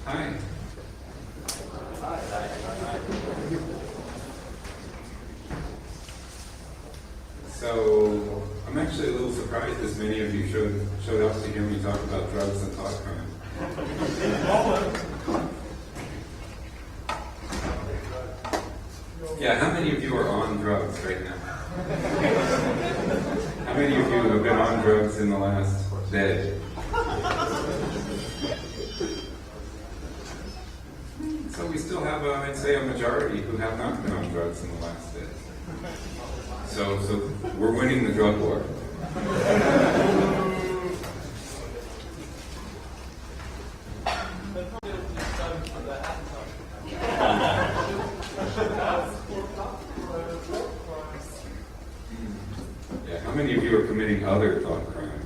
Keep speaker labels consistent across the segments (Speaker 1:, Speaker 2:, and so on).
Speaker 1: Hi. So, I'm actually a little surprised as many of you showed up to hear me talk about drugs and thought crime. Yeah, how many of you are on drugs right now? How many of you have been on drugs in the last day? So we still have, I'd say, a majority who have not been on drugs in the last day. So we're winning the drug war. Yeah, how many of you are committing other thought crimes?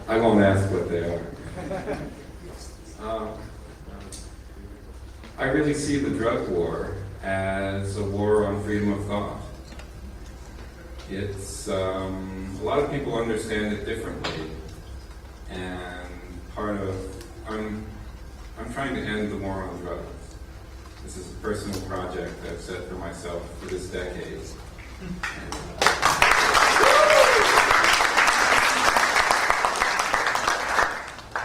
Speaker 1: I won't ask what they are. I really see the drug war as a war on freedom of thought. It's a lot of people understand it differently, and I'm trying to end the war on drugs. This is a personal project I've set for myself for this decade.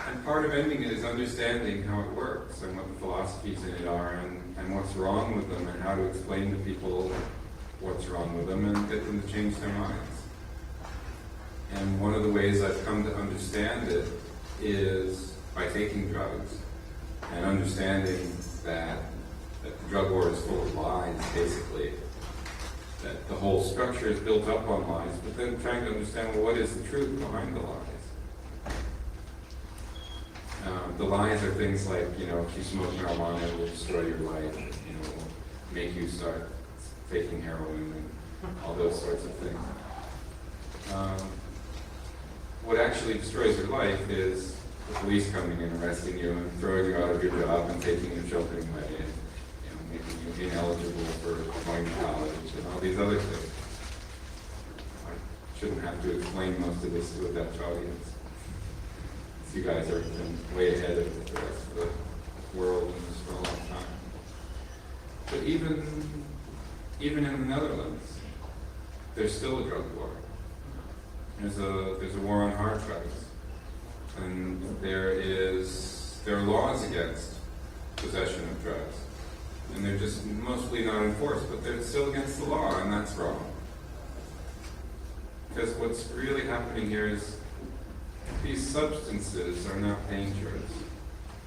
Speaker 1: And part of ending it is understanding how it works and what the philosophies in it are and what's wrong with them and how to explain to people what's wrong with them and get them to change their minds. And one of the ways I've come to understand it is by taking drugs and understanding that the drug war is full of lies, basically. That the whole structure is built up on lies, but then trying to understand, well, what is the truth behind the lies? The lies are things like, if you smoke marijuana, it will destroy your life, will make you start taking heroin and all those sorts of things. What actually destroys your life is the police coming and arresting you and throwing you out of your job and taking your children away and making you ineligible for going to college and all these other things. I shouldn't have to explain most of this to a Dutch audience. You guys are way ahead of the rest of the world in this for a long time. But even in the Netherlands, there's still a drug war. There's a war on hard drugs, and there are laws against possession of drugs, and they're just mostly not enforced, but they're still against the law, and that's wrong. Because what's really happening here is these substances are not dangerous.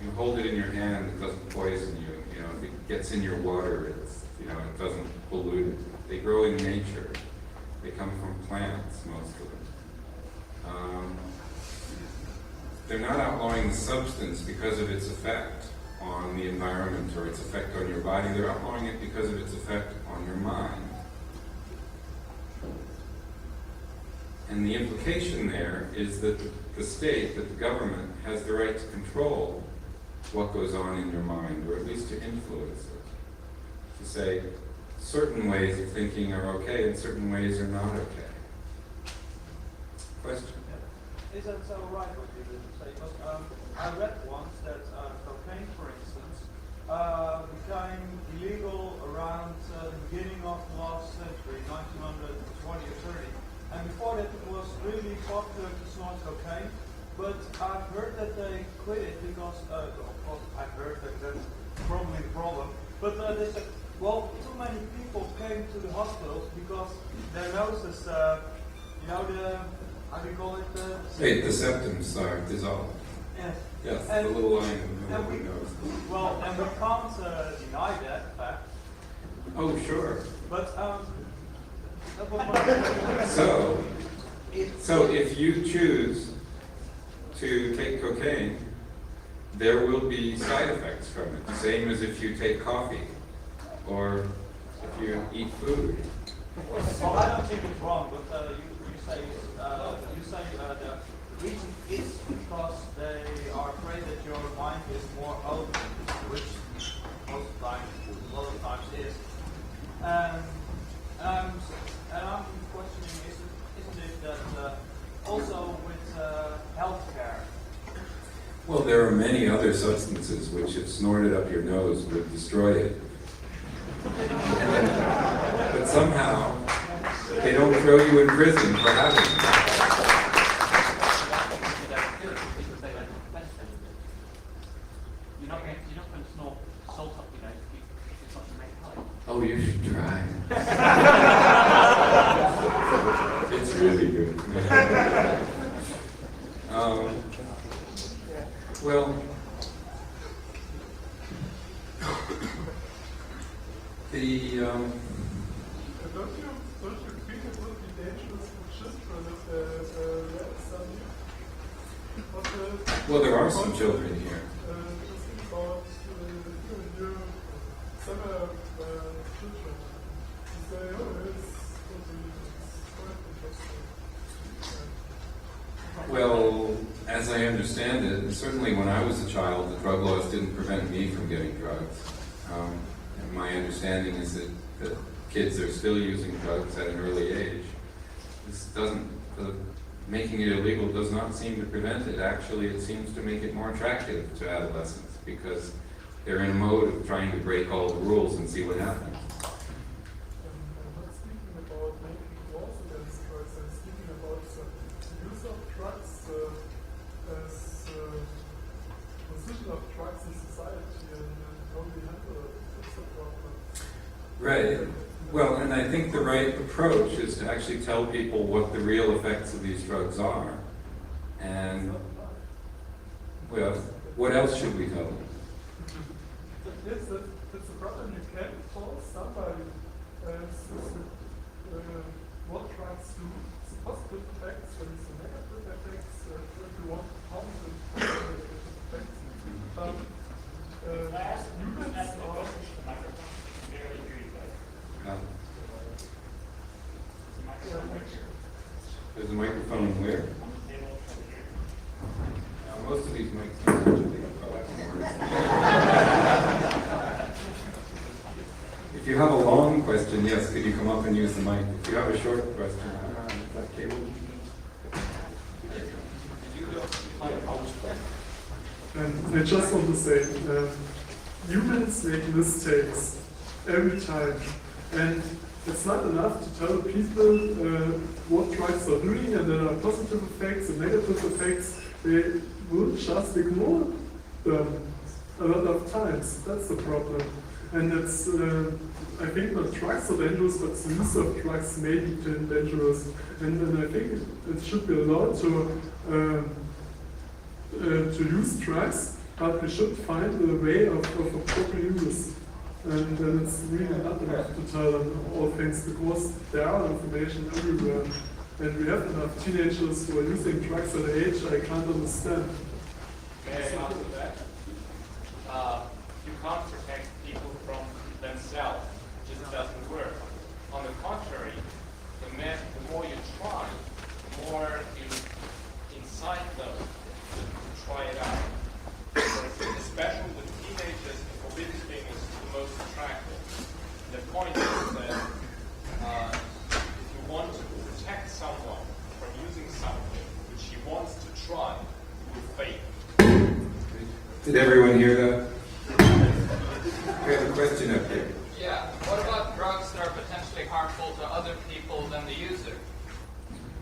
Speaker 1: You hold it in your hand, it doesn't poison you. If it gets in your water, it doesn't pollute it. They grow in nature. They come from plants, most of them. They're not outlawing the substance because of its effect on the environment or its effect on your body. They're outlawing it because of its effect on your mind. And the implication there is that the state, that the government, has the right to control what goes on in your mind, or at least to influence it. To say certain ways of thinking are okay and certain ways are not okay. Question?
Speaker 2: Yeah. Is that so right what you did say? Because I read once that cocaine, for instance, became illegal around the beginning of the last century, 1920 or 30. And before that it was really popular to snort cocaine, but I've heard that they quit it because, of course I've heard that that's probably the problem, but they said, well, too many people came to the hospitals because their noses, how do you call it?
Speaker 1: The septums are dissolved.
Speaker 2: Yes.
Speaker 1: Yes, the little line in the middle of the nose.
Speaker 2: Well, and we can't deny that fact.
Speaker 1: Oh, sure.
Speaker 2: But,
Speaker 1: So if you choose to take cocaine, there will be side effects from it. Same as if you take coffee or if you eat food.
Speaker 2: Well, I don't think it's wrong, but you say the reason is because they are afraid that your mind is more open, which most of the time, a lot of times is. And I'm questioning, isn't it that also with health
Speaker 1: Well, there are many other substances which, if snorted up your nose, would destroy it. But somehow, they don't throw you in prison for having them.
Speaker 3: You're not going to snort salt up your nose if it's not to make high.
Speaker 1: Oh, you should try. It's really good. Well, the
Speaker 4: Don't you think it would be dangerous for children if they read something?
Speaker 1: well, there are some children here.
Speaker 4: Just think about your summer children. You say, oh, it's quite interesting.
Speaker 1: Well, as I understand it, certainly when I was a child, the drug laws didn't prevent me from getting drugs. And my understanding is that kids are still using drugs at an early age. This doesn't, making it illegal does not seem to prevent it. Actually, it seems to make it more attractive to adolescents because they're in a mode of trying to break all the rules and see what happens.
Speaker 4: I'm not speaking about making laws against drugs. I'm speaking about the use of drugs as position of drugs in society and how we handle it. That's the problem.
Speaker 1: Right. Well, and I think the right approach is to actually tell people what the real effects of these drugs are. And, well, what else should we tell them?
Speaker 4: Yes, that's the problem. You can't force somebody what drugs do. It's the positive effects, when it's the negative effects, if you want to harm the positive effects. Humans are...
Speaker 1: There's a microphone where? Most of these mics don't actually If you have a long question, yes, could you come up and use the mic? If you have a short question, is that cable?
Speaker 4: And I just want to say, humans make mistakes every time. And it's not enough to tell people what drugs are doing and there are positive effects and negative effects. They will just ignore them a lot of times. That's the problem. And it's, I think not drugs are dangerous, but the use of drugs may be dangerous. And I think it should be allowed to use drugs, but we should find a way of proper use. And then it's really not enough to tell them all things because there are information everywhere. And we have enough teenagers who are using drugs at an age I can't understand.
Speaker 5: May I answer that? You can't protect people from themselves. It just doesn't work. On the contrary, the more you try, the more you incite them to try it out. Especially with teenagers, the forbidden thing is the most attractive. The point is that if you want to protect someone from using something which he wants to try, you will fail.
Speaker 1: Did everyone hear that? We have a question up here.
Speaker 6: Yeah, what about drugs that are potentially harmful to other people than the user?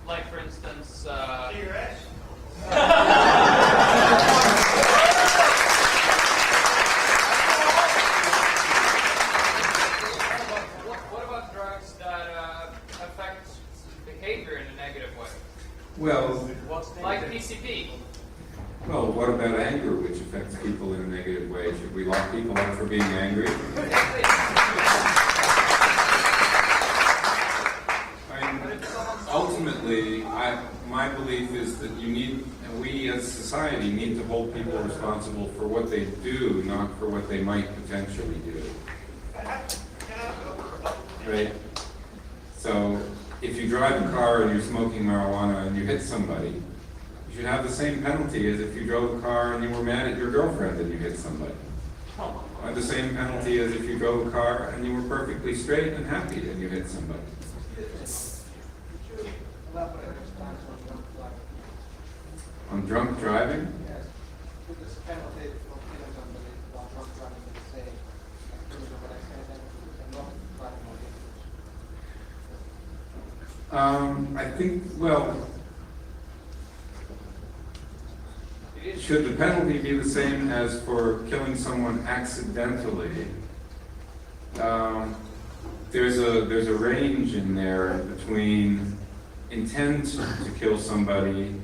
Speaker 6: Like, for instance, what about drugs that affect behavior in a negative way?
Speaker 1: Well,
Speaker 6: Like PCP.
Speaker 1: well, what about anger, which affects people in a negative way? Should we lock people up for being angry? Ultimately, my belief is that we as a society need to hold people responsible for what they do, not for what they might potentially do. Right? So, if you drive a car and you're smoking marijuana and you hit somebody, you should have the same penalty as if you drove a car and you were mad at your girlfriend and you hit somebody. Or the same penalty as if you drove a car and you were perfectly straight and happy and you hit somebody. On drunk driving?
Speaker 7: should this penalty for killing somebody while drug driving be the same as killing somebody and not driving while dangerous?
Speaker 1: I think, well, should the penalty be the same as for killing someone accidentally? There's a range in there between intent to kill somebody,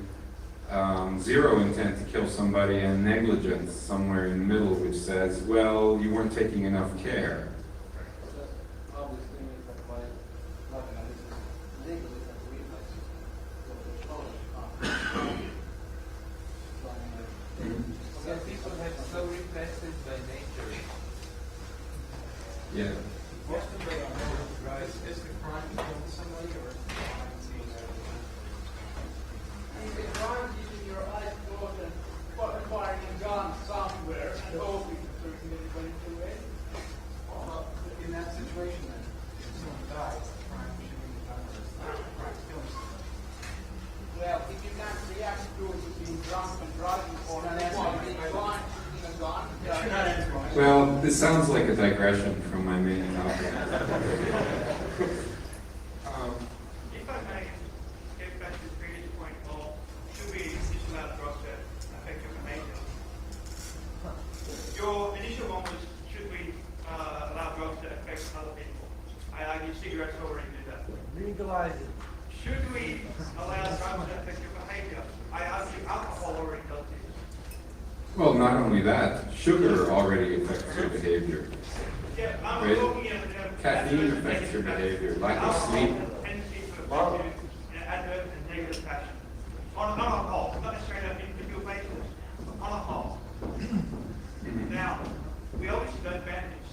Speaker 1: zero intent to kill somebody, and negligence somewhere in the middle, which says, well, you weren't taking enough care.
Speaker 7: The obvious thing is that by driving like this is legally that we must go to college.
Speaker 6: Some people have so repressive by nature.
Speaker 1: Yeah.
Speaker 7: Most of the guys, is the crime killing somebody or is the crime seeing
Speaker 8: Is it crime using your eyes closed and firing a gun somewhere and hoping that there's anybody to it?
Speaker 7: in that situation then, if someone dies, the crime shooting the gun or the crime killing somebody?
Speaker 8: Well, if you can't react to it being drunk and driving or being blind shooting a gun,
Speaker 1: Well, this sounds like a digression from my main topic.
Speaker 9: If I may get back to the previous point of should we disallow drugs that affect your behavior? Your initial one was should we allow drugs that affect other people? I argue cigarettes already do that.
Speaker 2: Legalize it.
Speaker 9: Should we allow drugs that affect your behavior? I argue alcohol already does this.
Speaker 1: Well, not only that, sugar already affects your behavior.
Speaker 9: Yeah, I'm
Speaker 1: Right.
Speaker 9: talking
Speaker 1: Caffeine affects your behavior, lack of sleep.
Speaker 9: In an adverse and negative fashion. On a whole, not necessarily on an individual basis, on a whole. Now, we obviously don't ban this.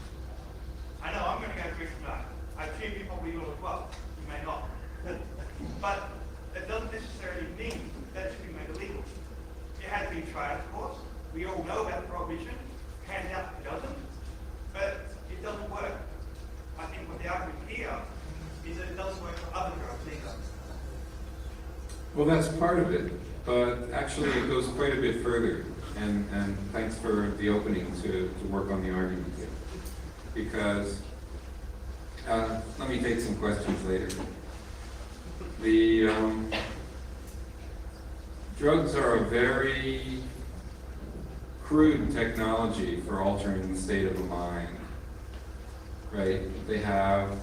Speaker 9: I know I'm going to go drink tonight. I assume you probably will as well. You may not. But it doesn't necessarily mean that it should be made illegal. It has been tried, of course. We all know about prohibition. Hands out, it doesn't. But it doesn't work. I think what the argument here is that it doesn't work for other drugs either.
Speaker 1: Well, that's part of it, but actually it goes quite a bit further. And thanks for the opening to work on the argument here. Because, let me take some questions later. The drugs are a very crude technology for altering the state of the mind, right? They have,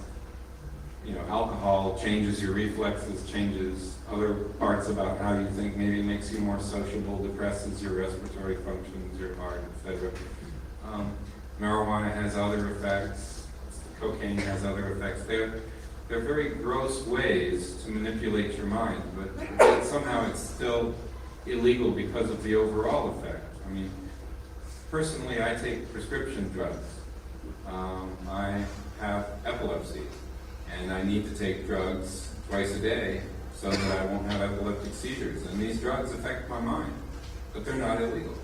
Speaker 1: alcohol changes your reflexes, changes other parts about how you think, maybe it makes you more sociable, depresses your respiratory functions, your heart, etc. Marijuana has other effects, cocaine has other effects. They're very gross ways to manipulate your mind, but somehow it's still illegal because of the overall effect. I mean, personally, I take prescription drugs. I have epilepsy, and I need to take drugs twice a day so that I won't have epileptic seizures. And these drugs affect my mind, but they're not illegal.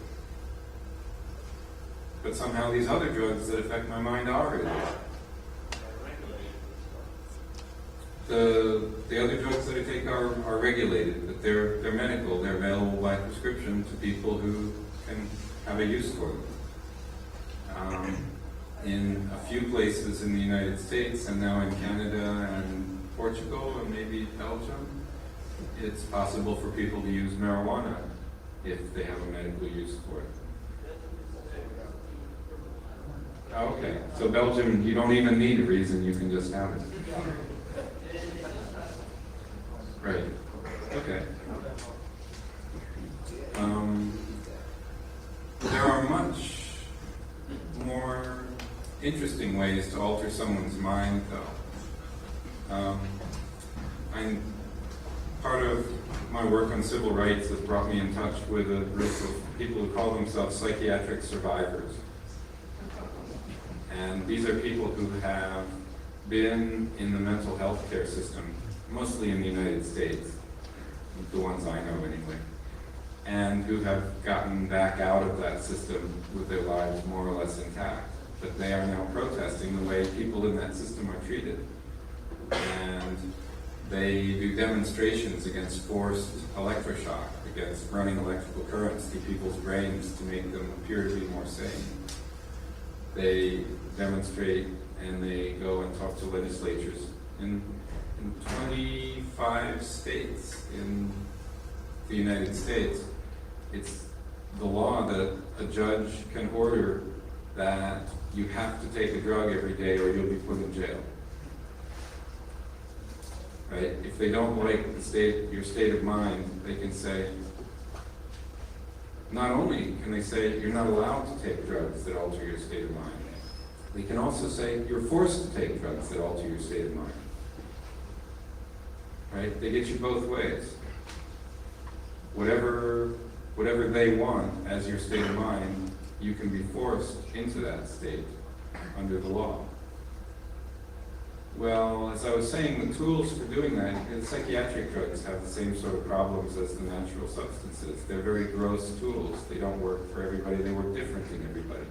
Speaker 1: But somehow these other drugs that affect my mind are illegal. The other drugs that I take are regulated, but they're medical. They're available by prescription to people who can have a use for them. In a few places in the United States, and now in Canada and Portugal and maybe Belgium, it's possible for people to use marijuana if they have a medical use for it. Okay, so Belgium, you don't even need a reason, you can just have it. Right, okay. There are much more interesting ways to alter someone's mind, though. I'm part of my work on civil rights has brought me in touch with a group of people who call themselves psychiatric survivors. And these are people who have been in the mental health care system, mostly in the United States, the ones I know anyway, and who have gotten back out of that system with their lives more or less intact. But they are now protesting the way people in that system are treated. And They do demonstrations against forced electroshock, against running electrical currents through people's brains to make them appear to be more sane. They demonstrate and they go and talk to legislatures in 25 states in the United States. It's the law that a judge can order that you have to take a drug every day or you'll be put in jail. Right? If they don't like your state of mind, they can say, not only can they say you're not allowed to take drugs that alter your state of mind, they can also say you're forced to take drugs that alter your state of mind. Right? They get you both ways. Whatever they want as your state of mind, you can be forced into that state under the law. Well, as I was saying, the tools for doing that, psychiatric drugs have the same sort of problems as the natural substances. They're very gross tools. They don't work for everybody. They work different in everybody.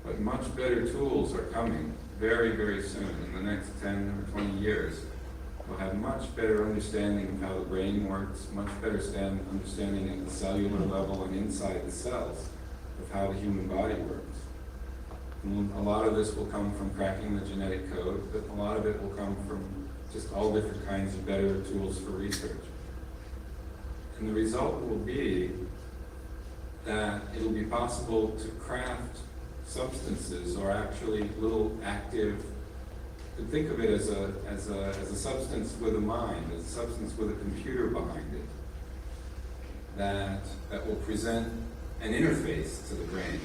Speaker 1: But much better tools are coming very, very soon. In the next 10 or 20 years, we'll have much better understanding of how the brain works, much better understanding at the cellular level and inside the cells of how the human body works. And a lot of this will come from cracking the genetic code, but a lot of it will come from just all different kinds of better tools for research. And the result will be that it'll be possible to craft substances or actually little active, you could think of it as a substance with a mind, as a substance with a computer behind it, that will present an interface to the brain,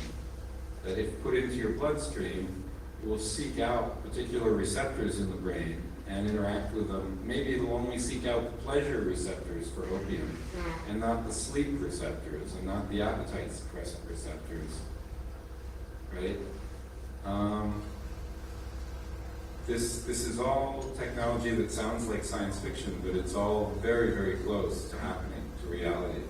Speaker 1: that if put into your bloodstream, it will seek out particular receptors in the brain and interact with them. Maybe it will only seek out the pleasure receptors for opium and not the sleep receptors and not the appetite suppressant receptors, right? This is all technology that sounds like science fiction, but it's all very, very close to happening, to reality.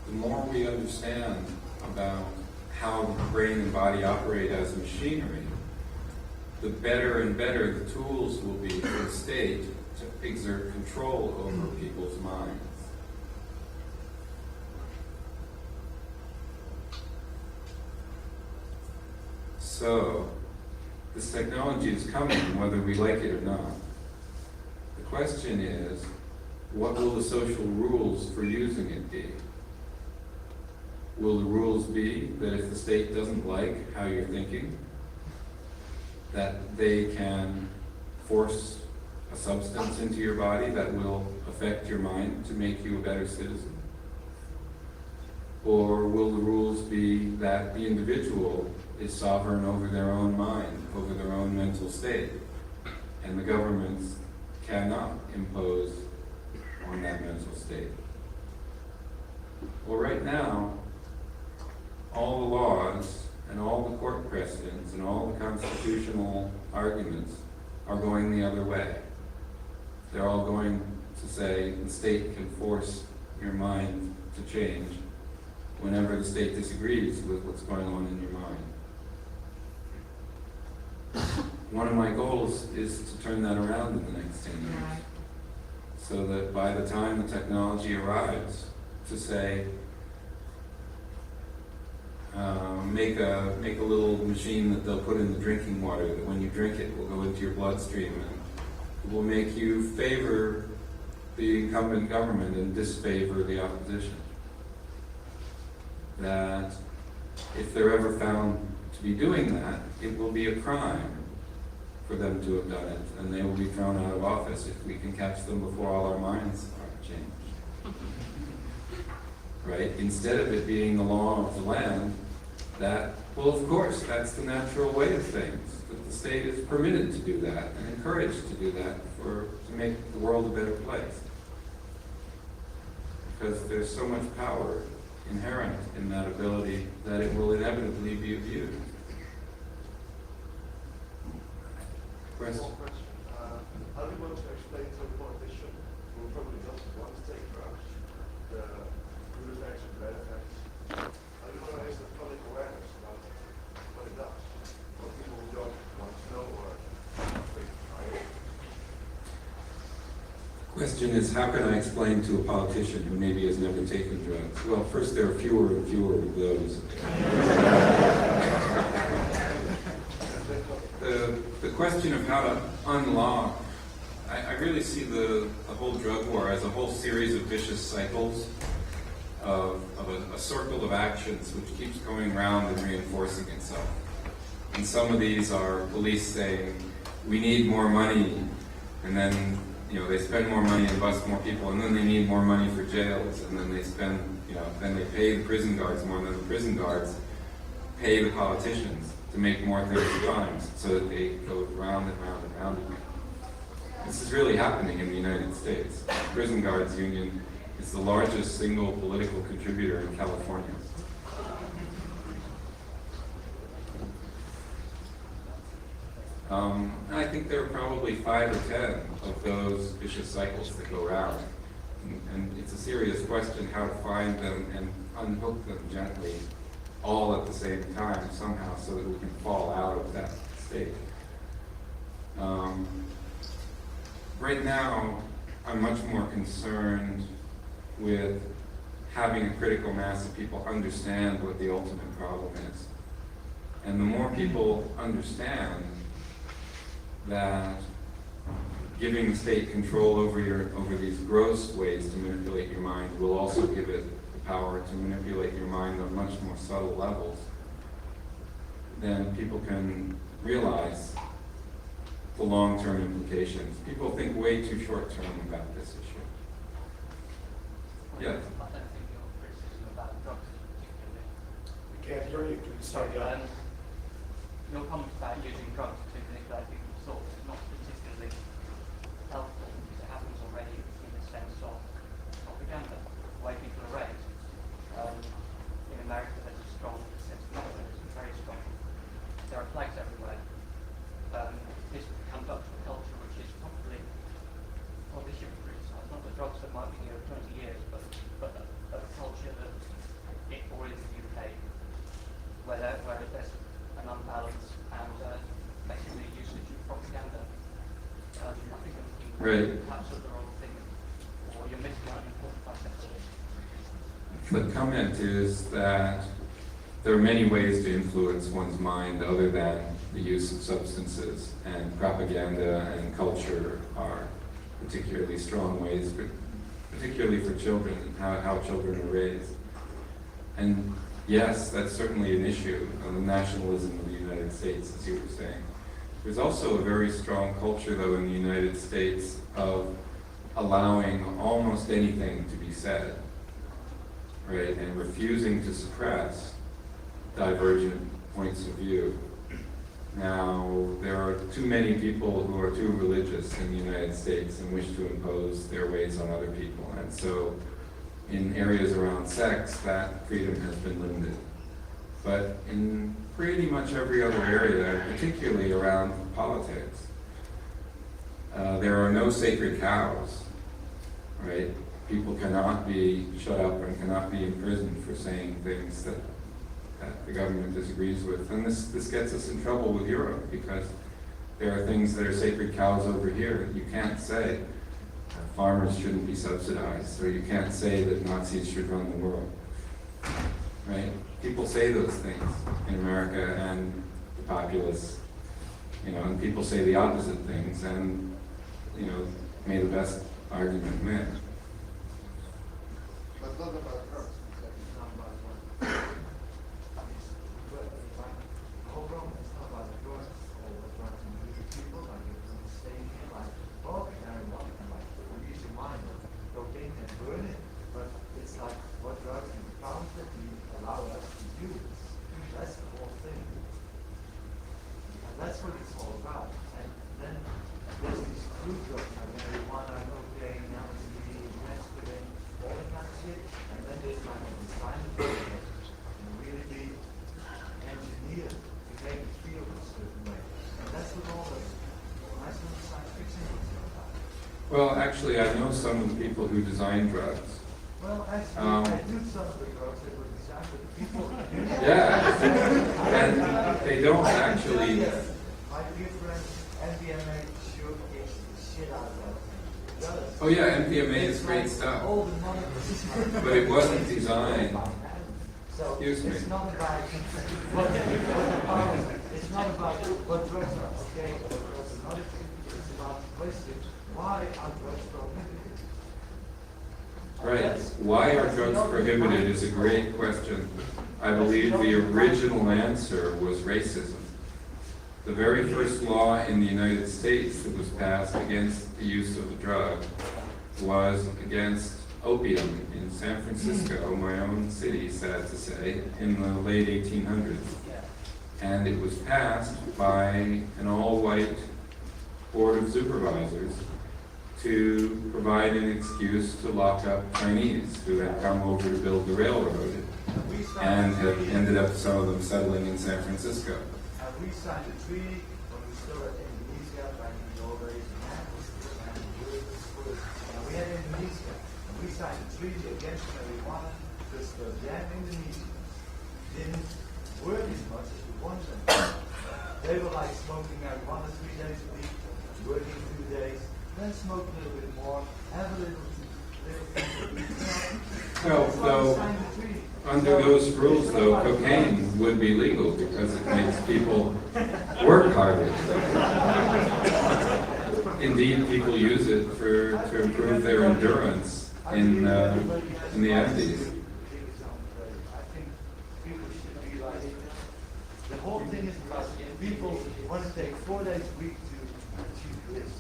Speaker 1: The more we understand about how the brain and body operate as machinery, the better and better the tools will be for the state to exert control over people's minds. So, this technology is coming whether we like it or not. The question is, what will the social rules for using it be? Will the rules be that if the state doesn't like how you're thinking, that they can force a substance into your body that will affect your mind to make you a better citizen? Or will the rules be that the individual is sovereign over their own mind, over their own mental state, and the governments cannot impose on that mental state? Well, right now, all the laws and all the court precedents and all the constitutional arguments are going the other way. They're all going to say the state can force your mind to change whenever the state disagrees with what's going on in your mind. One of my goals is to turn that around in the next 10 years, so that by the time the technology arrives to say, make a little machine that they'll put in the drinking water that when you drink it will go into your bloodstream and it will make you favor the incumbent government and disfavor the opposition. That if they're ever found to be doing that, it will be a crime for them to have done it, and they will be thrown out of office if we can catch them before all our minds are changed. Right? Instead of it being the law of the land, that, well, of course, that's the natural way of things, that the state is permitted to do that and encouraged to do that to make the world a better place. Because there's so much power inherent in that ability that it will inevitably be abused. Question?
Speaker 10: How do you want to explain to a politician who probably doesn't want to take drugs the good effects and bad effects? How do you want to raise the public awareness about what it does? What people who don't want to know or think try it?
Speaker 1: question is, how can I explain to a politician who maybe has never taken drugs? Well, first, there are fewer and fewer of those. The question of how to unlock, I really see the whole drug war as a whole series of vicious cycles of a circle of actions which keeps going around and reinforcing itself. And some of these are police saying, we need more money, and then they spend more money and bust more people, and then they need more money for jails, and then they spend, then they pay the prison guards more, and then the prison guards pay the politicians to make more things crimes, so that they go round and round and round again. This is really happening in the United States. The Prison Guards Union is the largest single political contributor in California. I think there are probably 5 or 10 of those vicious cycles that go round. And it's a serious question how to find them and unhook them gently all at the same time somehow so that we can fall out of that state. Right now, I'm much more concerned with having a critical mass of people understand what the ultimate problem is. And the more people understand that giving the state control over these gross ways to manipulate your mind will also give it the power to manipulate your mind on much more subtle levels, then people can realize the long-term implications. People think way too short-term about this issue. Yes?
Speaker 3: I don't think your criticism about drugs is particularly.
Speaker 10: We can't hear you. Can you start again?
Speaker 3: Your comments about using drugs to manipulate people's thoughts is not particularly helpful because it happens already in the sense of propaganda, the way people are raised. In America, there's a strong sense of nationalism, very strong. There are flags everywhere. This conducts a culture which is probably, well, this should be criticised, not the drugs that might be here 20 years, but a culture that, or in the UK, where there's an unbalance and basically usage of propaganda. I think
Speaker 1: Right.
Speaker 3: perhaps the wrong thing, or you're missing out an important facet of it.
Speaker 1: The comment is that there are many ways to influence one's mind other than the use of substances, and propaganda and culture are particularly strong ways, particularly for children and how children are raised. And yes, that's certainly an issue of the nationalism of the United States, as you were saying. There's also a very strong culture, though, in the United States of allowing almost anything to be said, right, and refusing to suppress divergent points of view. Now, there are too many people who are too religious in the United States and wish to impose their ways on other people. And so, in areas around sex, that freedom has been limited. But in pretty much every other area, particularly around politics, there are no sacred cows, right? People cannot be shut up and cannot be imprisoned for saying things that the government disagrees with. And this gets us in trouble with Europe because there are things that are sacred cows over here. You can't say farmers shouldn't be subsidized, or you can't say that Nazis should run the world, right? People say those things in America, and the populace, and people say the opposite things, and, may the best argument win.
Speaker 7: But not about drugs. It's not about drugs. The whole problem is not about drugs or drugs and using people, like staying here, like marijuana, like release your mind, cocaine and burn it. But it's like what drugs and pounds that we allow us to use. That's the whole thing. And that's what it's all about. And then there's these crude drugs, like marijuana, cocaine, LSD, mescaline, all that kind of shit. And then there's like a design of it and really be engineered to make it feel a certain way. And that's what all the nice little science fiction is about.
Speaker 1: Well, actually, I know some of the people who design drugs.
Speaker 7: Well, actually, I do some of the drugs that were designed for the people.
Speaker 1: Yeah, and they don't actually.
Speaker 7: My dear friend, MDMA sure kicks the shit out of that thing. does.
Speaker 1: Oh yeah, MDMA is great stuff,
Speaker 7: All the money.
Speaker 1: but it wasn't designed.
Speaker 7: So
Speaker 1: Excuse me.
Speaker 7: it's not about it's not about what drugs are okay or what drugs are not. It's about the question, why are drugs prohibited?
Speaker 1: Right. Why are drugs prohibited is a great question. I believe the original answer was racism. The very first law in the United States that was passed against the use of the drug was against opium in San Francisco, my own city, sad to say, in the late 1800s. And it was passed by an all-white board of supervisors to provide an excuse to lock up Chinese who had come over to build the railroad and had ended up, some of them, settling in San Francisco.
Speaker 7: We signed a treaty when we still had Indonesia, back in the old days, and we had Indonesia. And we signed a treaty against marijuana because the damn Indonesians didn't work as much as we wanted them to. They were like smoking marijuana 3 days a week, working 2 days, then smoke a little bit more, have a little
Speaker 1: Well, though, under those rules, though, cocaine would be legal because it makes people work harder. Indeed, people use it to improve their endurance in the Andes.
Speaker 7: I think people should realize the whole thing is about people want to take 4 days a week to achieve this.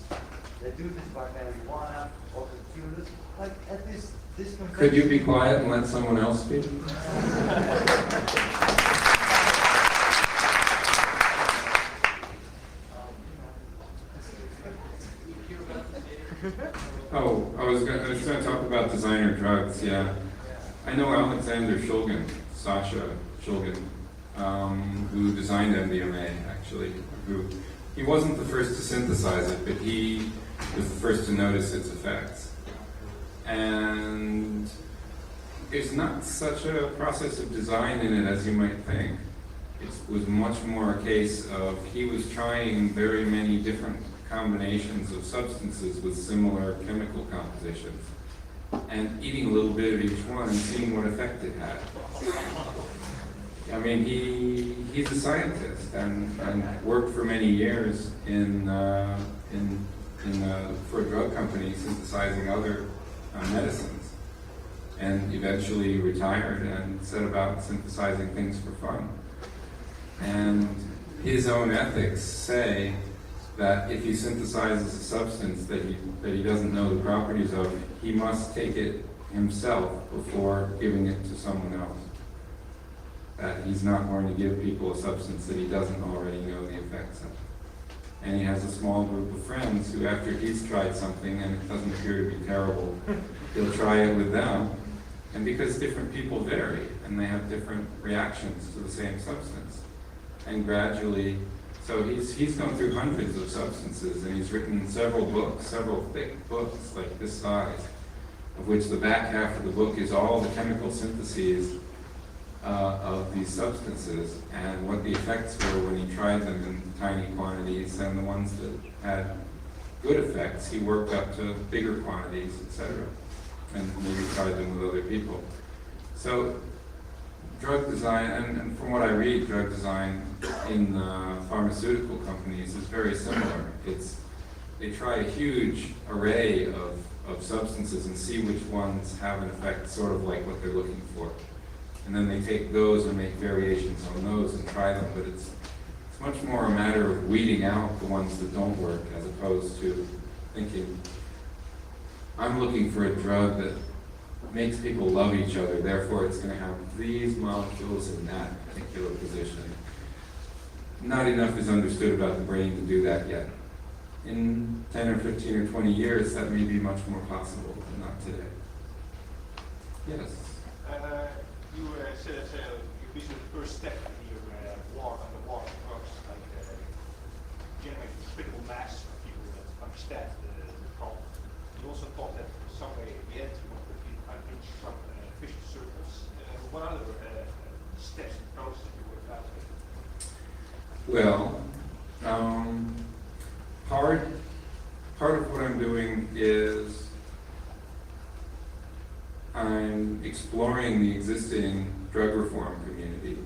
Speaker 7: They do this by marijuana or computers. Like at this
Speaker 1: Could you be quiet and let someone else speak? Oh, I was going to talk about designer drugs, yeah. I know Alexander Shulgin, Sasha Shulgin, who designed MDMA, actually. He wasn't the first to synthesize it, but he was the first to notice its effects. And there's not such a process of design in it as you might think. It was much more a case of he was trying very many different combinations of substances with similar chemical compositions and eating a little bit of each one and seeing what effect it had. I mean, he's a scientist and worked for many years for a drug company synthesizing other medicines, and eventually retired and set about synthesizing things for fun. And his own ethics say that if he synthesizes a substance that he doesn't know the properties of, he must take it himself before giving it to someone else. That he's not going to give people a substance that he doesn't already know the effects of. And he has a small group of friends who, after he's tried something and it doesn't appear to be terrible, he'll try it with them. And because different people vary and they have different reactions to the same substance. And gradually, so he's gone through hundreds of substances and he's written several books, several thick books like this size, of which the back half of the book is all the chemical syntheses of these substances and what the effects were when he tried them in tiny quantities, and the ones that had good effects he worked up to bigger quantities, etc. And maybe tried them with other people. So drug design, and from what I read, drug design in pharmaceutical companies is very similar. They try a huge array of substances and see which ones have an effect sort of like what they're looking for. And then they take those and make variations on those and try them, but it's much more a matter of weeding out the ones that don't work as opposed to thinking, I'm looking for a drug that makes people love each other, therefore it's going to have these molecules in that particular position. Not enough is understood about the brain to do that yet. In 10 or 15 or 20 years, that may be much more possible, but not today. Yes?
Speaker 9: You said this is the first step in your war on the war on drugs, like generating critical mass of people that understand the problem. You also thought that somewhere at the end you want to reach some official circles. What other steps and process have you worked out?
Speaker 1: Well, part of what I'm doing is existing drug reform community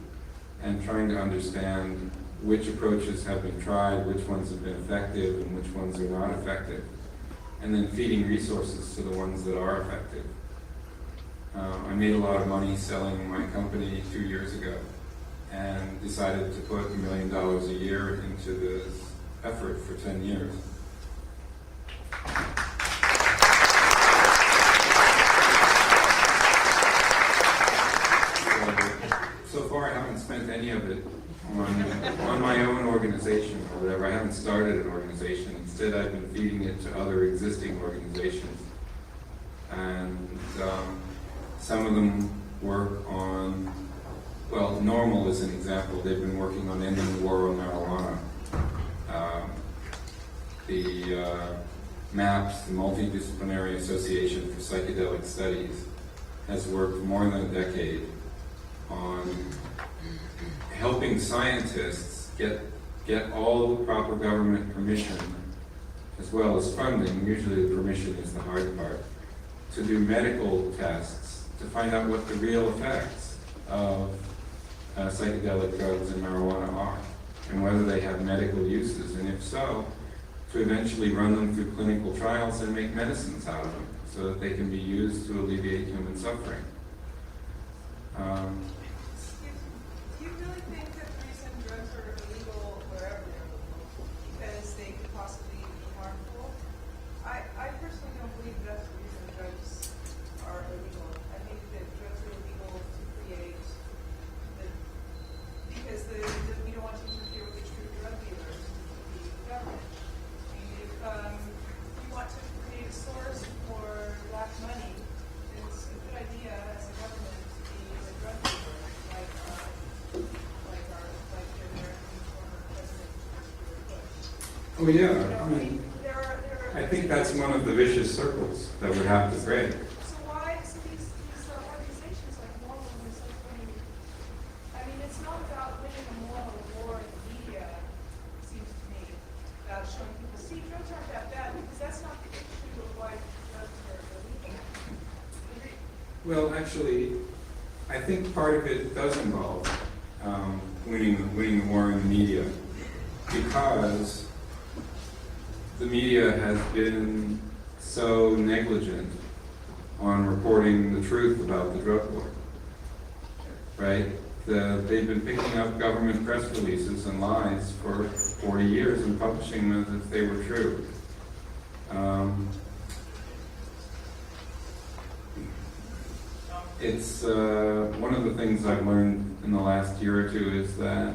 Speaker 1: and trying to understand which approaches have been tried, which ones have been effective, and which ones are not effective, and then feeding resources to the ones that are effective. I made a lot of money selling my company 2 years ago and decided to put $1 million a year into this effort for 10 years. So far I haven't spent any of it on my own organization or whatever. I haven't started an organization. Instead, I've been feeding it to other existing organizations. And some of them work on, well, Normal is an example. They've been working on ending the war on marijuana. The MAPS, the Multidisciplinary Association for Psychedelic Studies, has worked more than a decade on helping scientists get all the proper government permission, as well as funding, usually the permission is the hard part, to do medical tests to find out what the real effects of psychedelic drugs and marijuana are, and whether they have medical uses, and if so, to eventually run them through clinical trials and make medicines out of them, so that they can be used to alleviate human suffering.
Speaker 11: Do you really think that the reason drugs are illegal wherever they're illegal, because they could possibly be harmful? I personally don't believe that's the reason drugs are illegal. I think that drugs are illegal to create because we don't want to interfere with the true drug dealers, the government. I mean, if you want to create a source for black money, it's a good idea as a government to be a drug dealer, like the American former president George Bush.
Speaker 1: Oh yeah, I mean, I think that's one of the vicious circles that would have to break.
Speaker 11: So why, so these organizations like Normal and so I mean, it's not about winning a moral war in the media, it seems to me, about showing people, see, drugs aren't that bad, because that's not the issue of why drugs are illegal.
Speaker 1: Well, actually, I think part of it does involve winning the war in the media, because the media has been so negligent on reporting the truth about the drug war, right? They've been picking up government press releases and lies for 40 years and publishing them as if they were true. It's one of the things I've learned in the last year or two is that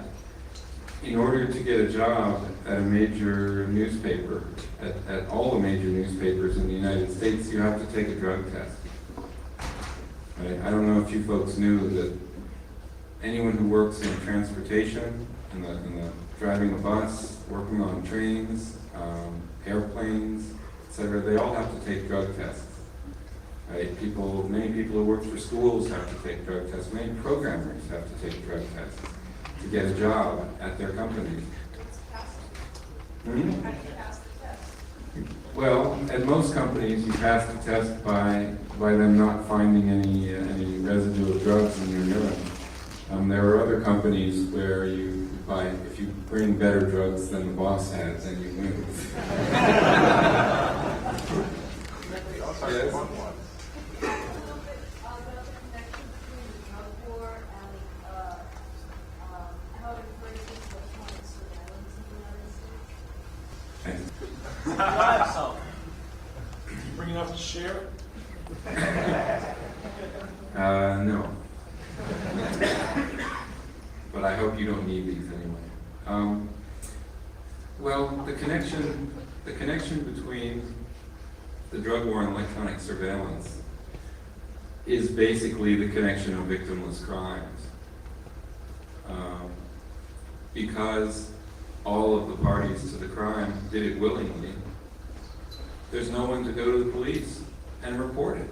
Speaker 1: in order to get a job at a major newspaper, at all the major newspapers in the United States, you have to take a drug test. Right? I don't know if you folks knew that anyone who works in transportation, in the driving a bus, working on trains, airplanes, etc., they all have to take drug tests. Right? Many people who work for schools have to take drug tests. Many programmers have to take drug tests to get a job at their companies. Hmm? Well, at most companies, you pass the test by them not finding any residue of drugs in your urine. There are other companies where if you bring better drugs than the boss has, then you win. Yes?
Speaker 10: Bring enough to share?
Speaker 1: No. But I hope you don't need these anyway. Well, the connection between the drug war and electronic surveillance is basically the connection of victimless crimes. Because all of the parties to the crime did it willingly, there's no one to go to the police and report it.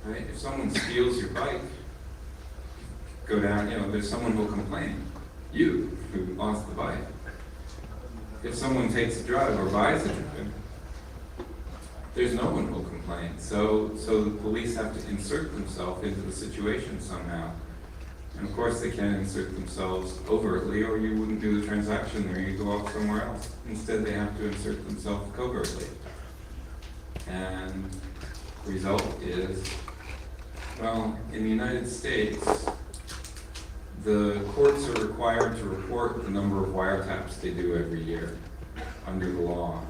Speaker 1: Right? If someone steals your bike, go down, there's someone who'll complain. You, who lost the bike. If someone takes a drug or buys a drug, there's no one who'll complain. So the police have to insert themselves into the situation somehow. And of course they can't insert themselves overtly, or you wouldn't do the transaction there, you go off somewhere else. Instead they have to insert themselves covertly. And the result is, well, in the United States, the courts are required to report the number of wiretaps they do every year under the law.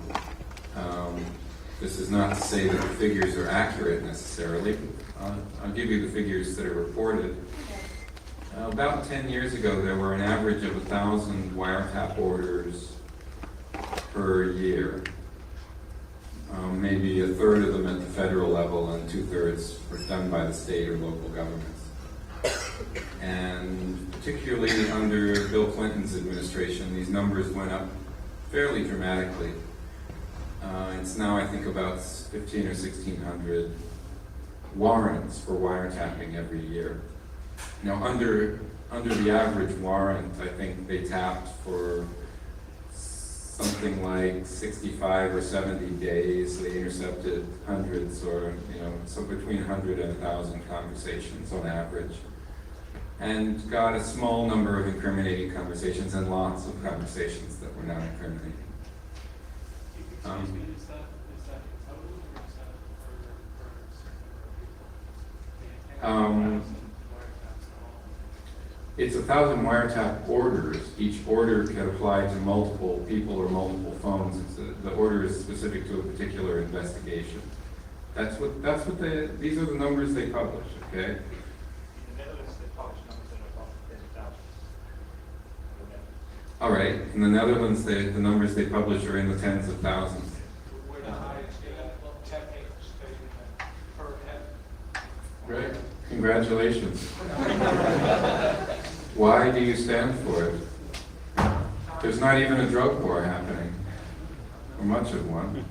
Speaker 1: This is not to say that the figures are accurate necessarily. I'll give you the figures that are reported. About 10 years ago, there were an average of 1,000 wiretap orders per year. Maybe a third of them at the federal level and 2/3 were done by the state or local governments. And particularly under Bill Clinton's administration, these numbers went up fairly dramatically. It's now, I think, about 1,500 or 1,600 warrants for wiretapping every year. Now, under the average warrant, I think they tapped for something like 65 or 70 days. They intercepted hundreds, or so between 100 and 1,000 conversations on average, and got a small number of incriminating conversations and lots of conversations that were not incriminating.
Speaker 5: Excuse me, is that total, or is that per people?
Speaker 1: It's 1,000 wiretap orders. Each order can apply to multiple people or multiple phones. The order is specific to a particular investigation. These are the numbers they publish, okay?
Speaker 9: In the Netherlands, they publish numbers that are about 10,000.
Speaker 1: All right. In the Netherlands, the numbers they publish are in the tens of thousands.
Speaker 5: We're the highest tapping state per head.
Speaker 1: Great. Congratulations. Why do you stand for it? There's not even a drug war happening, or much of one.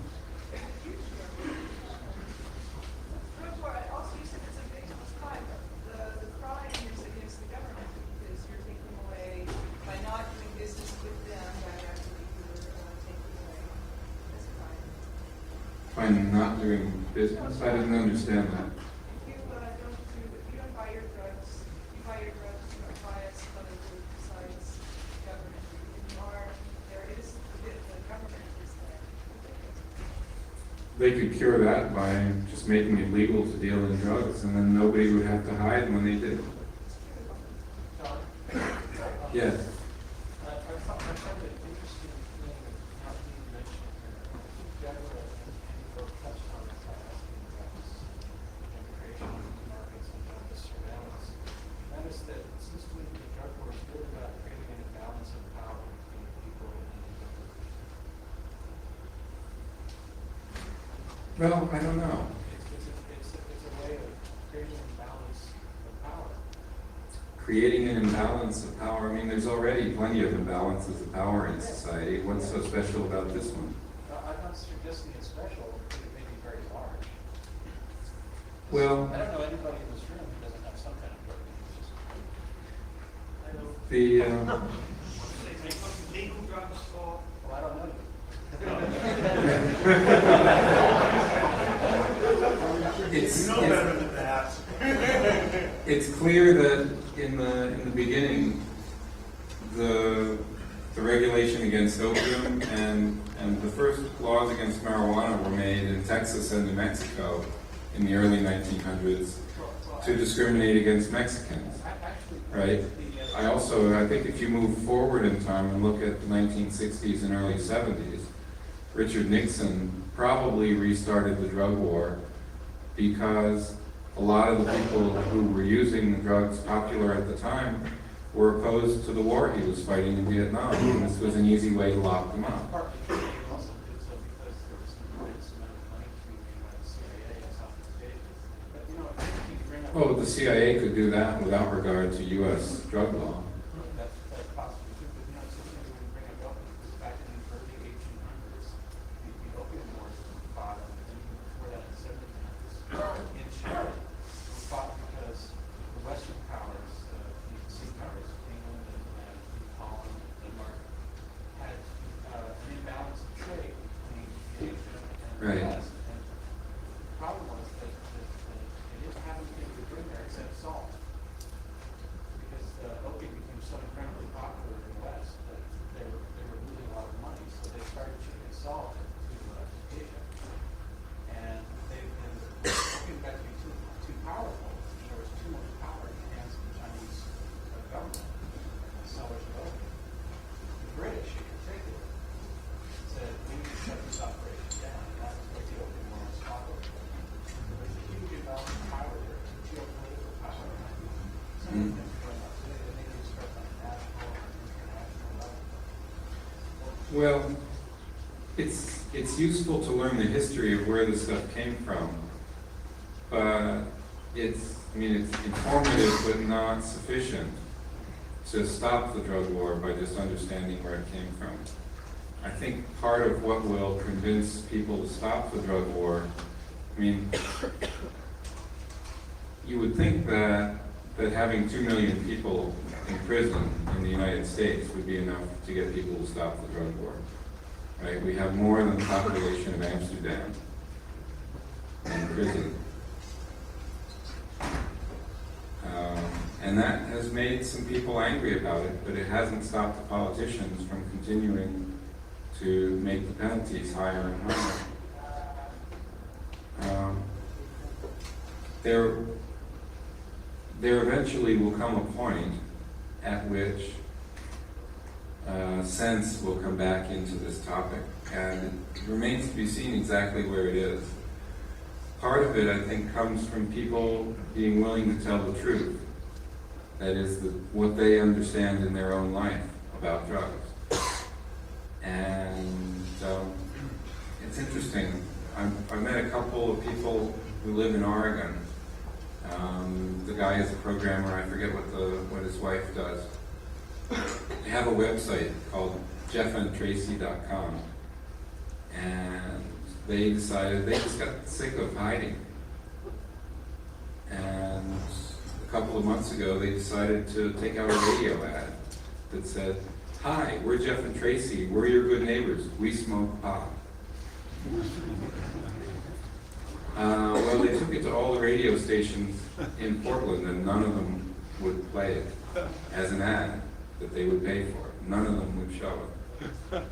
Speaker 11: Drug war, also you said it's a victimless crime. The crime is against the government because you're taking away, by not doing business with them, directly you're taking away this crime.
Speaker 1: By not doing business? I didn't understand that.
Speaker 11: If you don't buy your drugs, you buy your drugs, you don't buy it some other group besides government. If you are, there is, the government is there.
Speaker 1: They could cure that by just making it legal to deal in drugs, and then nobody would have to hide when they did. Yes.
Speaker 5: I found it interesting how you mentioned general and touched on this by asking about immigration markets and the surveillance. That is that it seems to me that the drug war is really about creating an imbalance of power between people and the government.
Speaker 1: Well, I don't know.
Speaker 5: It's a way of creating an imbalance of power.
Speaker 1: Creating an imbalance of power, I mean, there's already plenty of imbalances of power in society. What's so special about this one?
Speaker 5: I'm not suggesting it's special, but it may be very large.
Speaker 1: Well,
Speaker 5: I don't know anybody in this room who doesn't have some kind of drug use.
Speaker 1: the
Speaker 9: They make legal drugs or
Speaker 5: Well, I don't know.
Speaker 1: it's
Speaker 10: better than that.
Speaker 1: it's clear that in the beginning, the regulation against opium and the first laws against marijuana were made in Texas and New Mexico in the early 1900s to discriminate against Mexicans, right? I think if you move forward in time and look at the 1960s and early 70s, Richard Nixon probably restarted the drug war because a lot of the people who were using the drugs popular at the time were opposed to the war he was fighting in Vietnam, and this was an easy way to lock them up.
Speaker 5: Partly also did so because there was a tremendous amount of money coming in by the CIA and Southeast Asia. But I think you bring up
Speaker 1: Oh, the CIA could do that without regard to U.S. drug law.
Speaker 5: that's possibly true, but something we bring up often is back in the early 1800s, the opium wars fought, and even before that in the 1700s, in China, we fought because the Western powers, the sea powers, England and Holland and Denmark, had an imbalance of trade between Asia and the
Speaker 1: Right.
Speaker 5: West. And
Speaker 1: Mm. Well, it's useful to learn the history of where this stuff came from, but it's informative but not sufficient to stop the drug war by just understanding where it came from. I think part of what will convince people to stop the drug war, you would think that having 2 million people in prison in the United States would be enough to get people to stop the drug war. Right? We have more than the population of Amsterdam in prison. And that has made some people angry about it, but it hasn't stopped the politicians from continuing to make the penalties higher and higher. There eventually will come a point at which sense will come back into this topic, and it remains to be seen exactly where it is. Part of it, I think, comes from people being willing to tell the truth. That is, what they understand in their own life about drugs. And it's interesting. I met a couple of people who live in Oregon. The guy is a programmer. I forget what his wife does. They have a website called johngilmore.com, and they decided they just got sick of hiding. And a couple of months ago, they decided to take out a radio ad that said, "Hi, we're Jeff and Tracy. We're your good neighbors. We smoke pot." Well, they took it to all the radio stations in Portland, and none of them would play it as an ad that they would pay for. None of them would show it.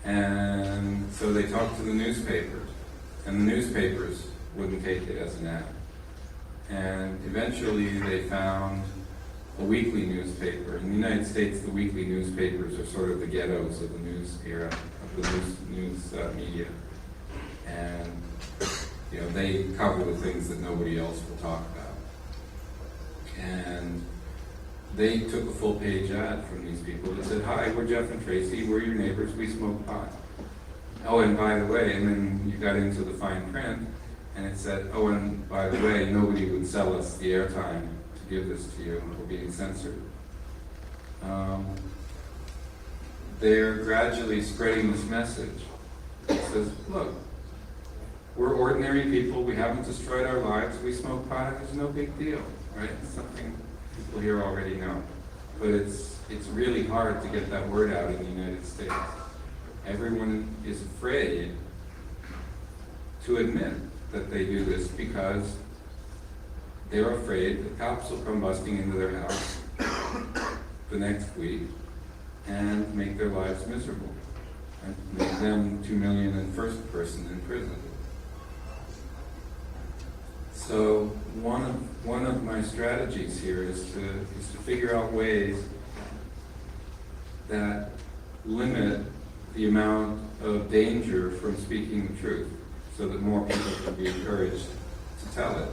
Speaker 1: And so they talked to the newspapers, and the newspapers wouldn't take it as an ad. And eventually they found a weekly newspaper. In the United States, the weekly newspapers are sort of the ghettos of the news era, of the news media. And they cover the things that nobody else will talk about. And they took a full-page ad from these people that said, "Hi, we're Jeff and Tracy. We're your neighbors. We smoke pot. Oh, and by the way," and then you got into the fine print, and it said, "Oh, and by the way, nobody would sell us the airtime to give this to you. We're being censored." They're gradually spreading this message. It says, "Look, we're ordinary people. We haven't destroyed our lives. We smoke pot, and there's no big deal." Right? It's something people here already know. But it's really hard to get that word out in the United States. Everyone is afraid to admit that they do this because they're afraid that cops will come busting into their house the next week and make their lives miserable and make them 2 million and first person in prison. So one of my strategies here is to figure out ways that limit the amount of danger from speaking the truth, so that more people can be encouraged to tell it.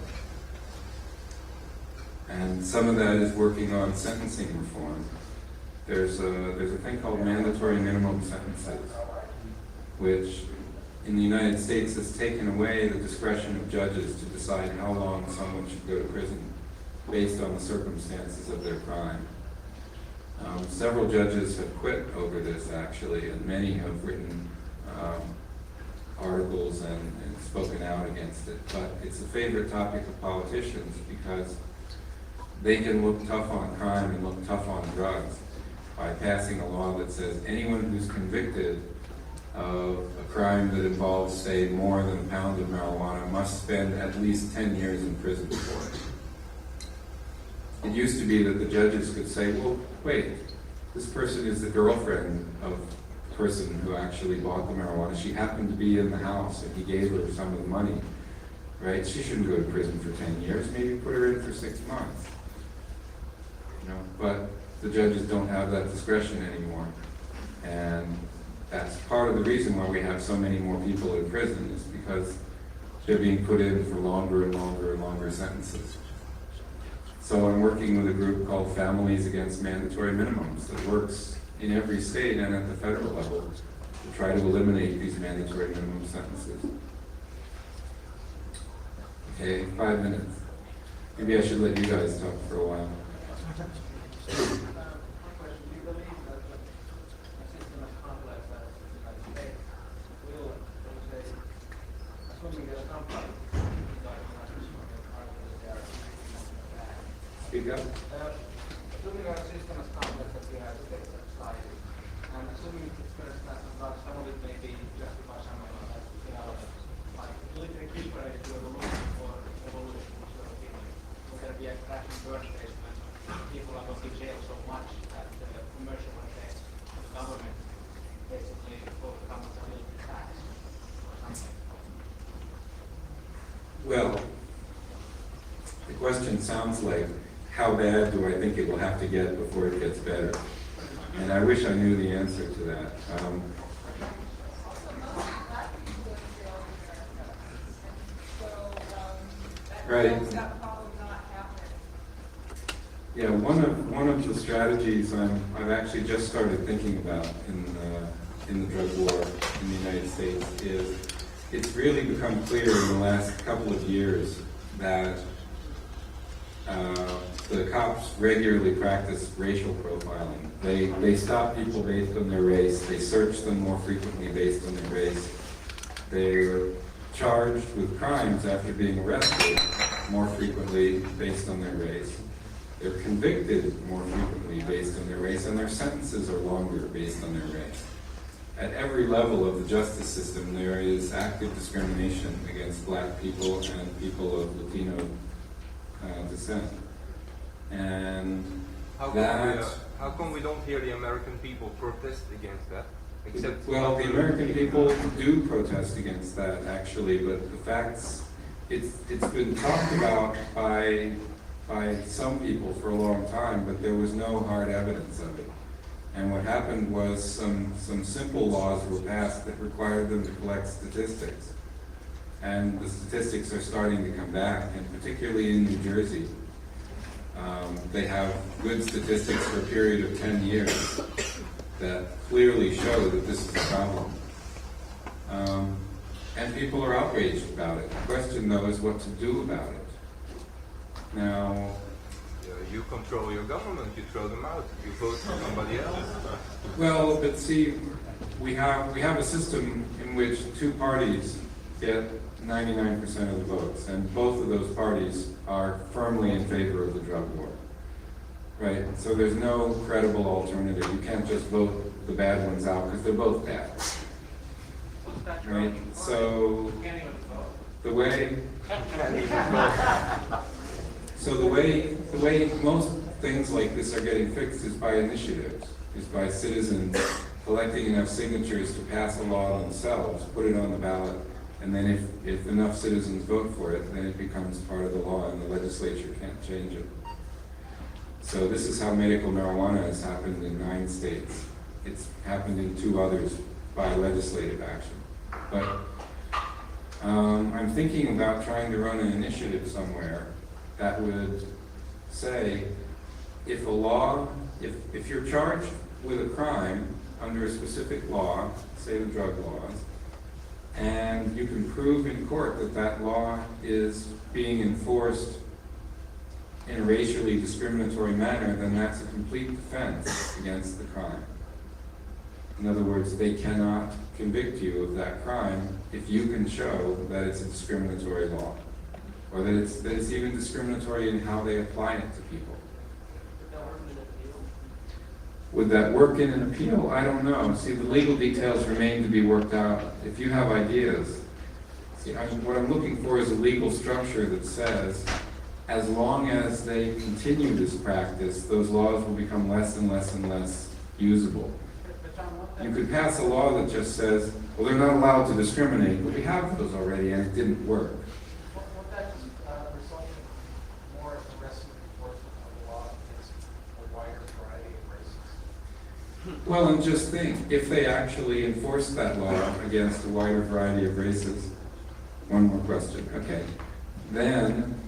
Speaker 1: And some of that is working on sentencing reform. There's a thing called mandatory minimum sentences, which in the United States has taken away the discretion of judges to decide how long someone should go to prison based on the circumstances of their crime. Several judges have quit over this, actually, and many have written articles and spoken out against it. But it's a favorite topic of politicians because they can look tough on crime and look tough on drugs by passing a law that says anyone who's convicted of a crime that involves, say, more than a pound of marijuana must spend at least 10 years in prison for it. It used to be that the judges could say, well, wait, this person is the girlfriend of the person who actually bought the marijuana. She happened to be in the house and he gave her some of the money, right? She shouldn't go to prison for 10 years, maybe put her in for 6 months. But the judges don't have that discretion anymore. And that's part of the reason why we have so many more people in prison, is because they're being put in for longer and longer and longer sentences. So I'm working with a group called Families Against Mandatory Minimums that works in every state and at the federal level to try to eliminate these mandatory minimum sentences. Okay, 5 minutes. Maybe I should let you guys talk for a while. Speak up.
Speaker 12: Assuming our system is complex as we have today in society, and assuming it's going to stand about some of it may be justified, some of it has like military keeper is a revolution or evolution sort of thing. We're going to be a crash and burn basement. People are going to jail so much that the commercial affairs of the government basically will become a military tax or something.
Speaker 1: Well, the question sounds like, how bad do I think it will have to get before it gets better? And I wish I knew the answer to that. Right. Yeah, one of the strategies I've actually just started thinking about in the drug war in the United States is it's really become clear in the last couple of years that the cops regularly practice racial profiling. They stop people based on their race. They search them more frequently based on their race. They're charged with crimes after being arrested more frequently based on their race. They're convicted more frequently based on their race, and their sentences are longer based on their race. At every level of the justice system, there is active discrimination against black people and people of Latino descent. And
Speaker 13: how come we don't hear the American people protest against that? Except
Speaker 1: well, the American people do protest against that, actually, but the facts, it's been talked about by some people for a long time, but there was no hard evidence of it. And what happened was some simple laws were passed that required them to collect statistics. And the statistics are starting to come back, and particularly in New Jersey. They have good statistics for a period of 10 years that clearly show that this is a problem. And people are outraged about it. The question, though, is what to do about it. Now,
Speaker 13: you control your government, you throw them out, you vote for somebody else.
Speaker 1: well, but see, we have a system in which two parties get 99% of the votes, and both of those parties are firmly in favor of the drug war. Right? So there's no credible alternative. You can't just vote the bad ones out because they're both bad. Right? So the way the way most things like this are getting fixed is by initiatives, is by citizens collecting enough signatures to pass a law themselves, put it on the ballot, and then if enough citizens vote for it, then it becomes part of the law and the legislature can't change it. So this is how medical marijuana has happened in 9 states. It's happened in 2 others by legislative action. But I'm thinking about trying to run an initiative somewhere that would say, if a law, if you're charged with a crime under a specific law, say the drug laws, and you can prove in court that that law is being enforced in a racially discriminatory manner, then that's a complete defense against the crime. In other words, they cannot convict you of that crime if you can show that it's a discriminatory law, or that it's even discriminatory in how they apply it to people. Would that work in an appeal? I don't know. See, the legal details remain to be worked out. If you have ideas, see, what I'm looking for is a legal structure that says, as long as they continue this practice, those laws will become less and less and less usable. You could pass a law that just says, well, they're not allowed to discriminate, but we have those already and it didn't work.
Speaker 12: Won't that result in more aggressive enforcement of the law against a wider variety of races?
Speaker 1: Well, and just think, if they actually enforce that law against a wider variety of races, one more question, okay, then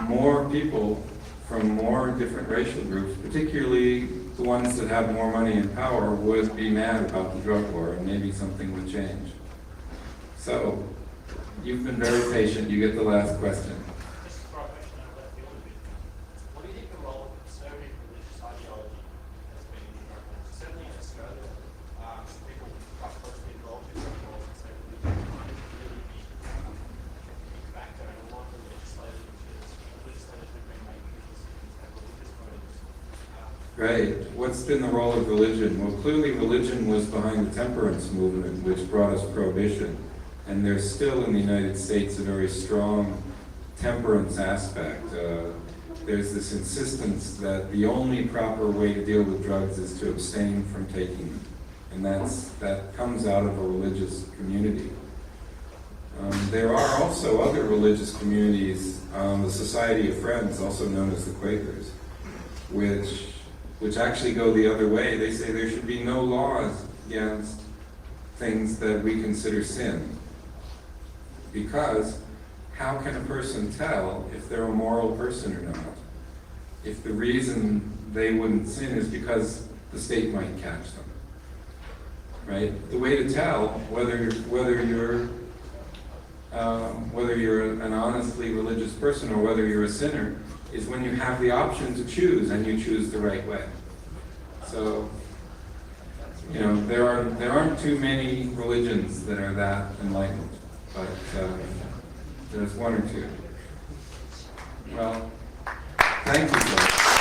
Speaker 1: more people from more different racial groups, particularly the ones that have more money and power, would be mad about the drug war, and maybe something would change. So, you've been very patient. You get the last question.
Speaker 5: Just for a question out of left field a bit. What do you think the role of conservative religious ideology has been in drug laws? Certainly in Australia, people quite closely involved in drug laws and say religion might really be a factor, and a lot of the legislators have been making these decisions have religious motives.
Speaker 1: Right. What's been the role of religion? Well, clearly religion was behind the temperance movement, which brought us prohibition. And there's still in the United States a very strong temperance aspect. There's this insistence that the only proper way to deal with drugs is to abstain from taking them. And that comes out of a religious community. There are also other religious communities, the Society of Friends, also known as the Quakers, which actually go the other way. They say there should be no laws against things that we consider sin. Because how can a person tell if they're a moral person or not? If the reason they wouldn't sin is because the state might catch them, right? The way to tell whether you're an honestly religious person or whether you're a sinner is when you have the option to choose and you choose the right way. So, you know, there aren't too many religions that are that enlightened. But there's one or two. Well, thank you, folks.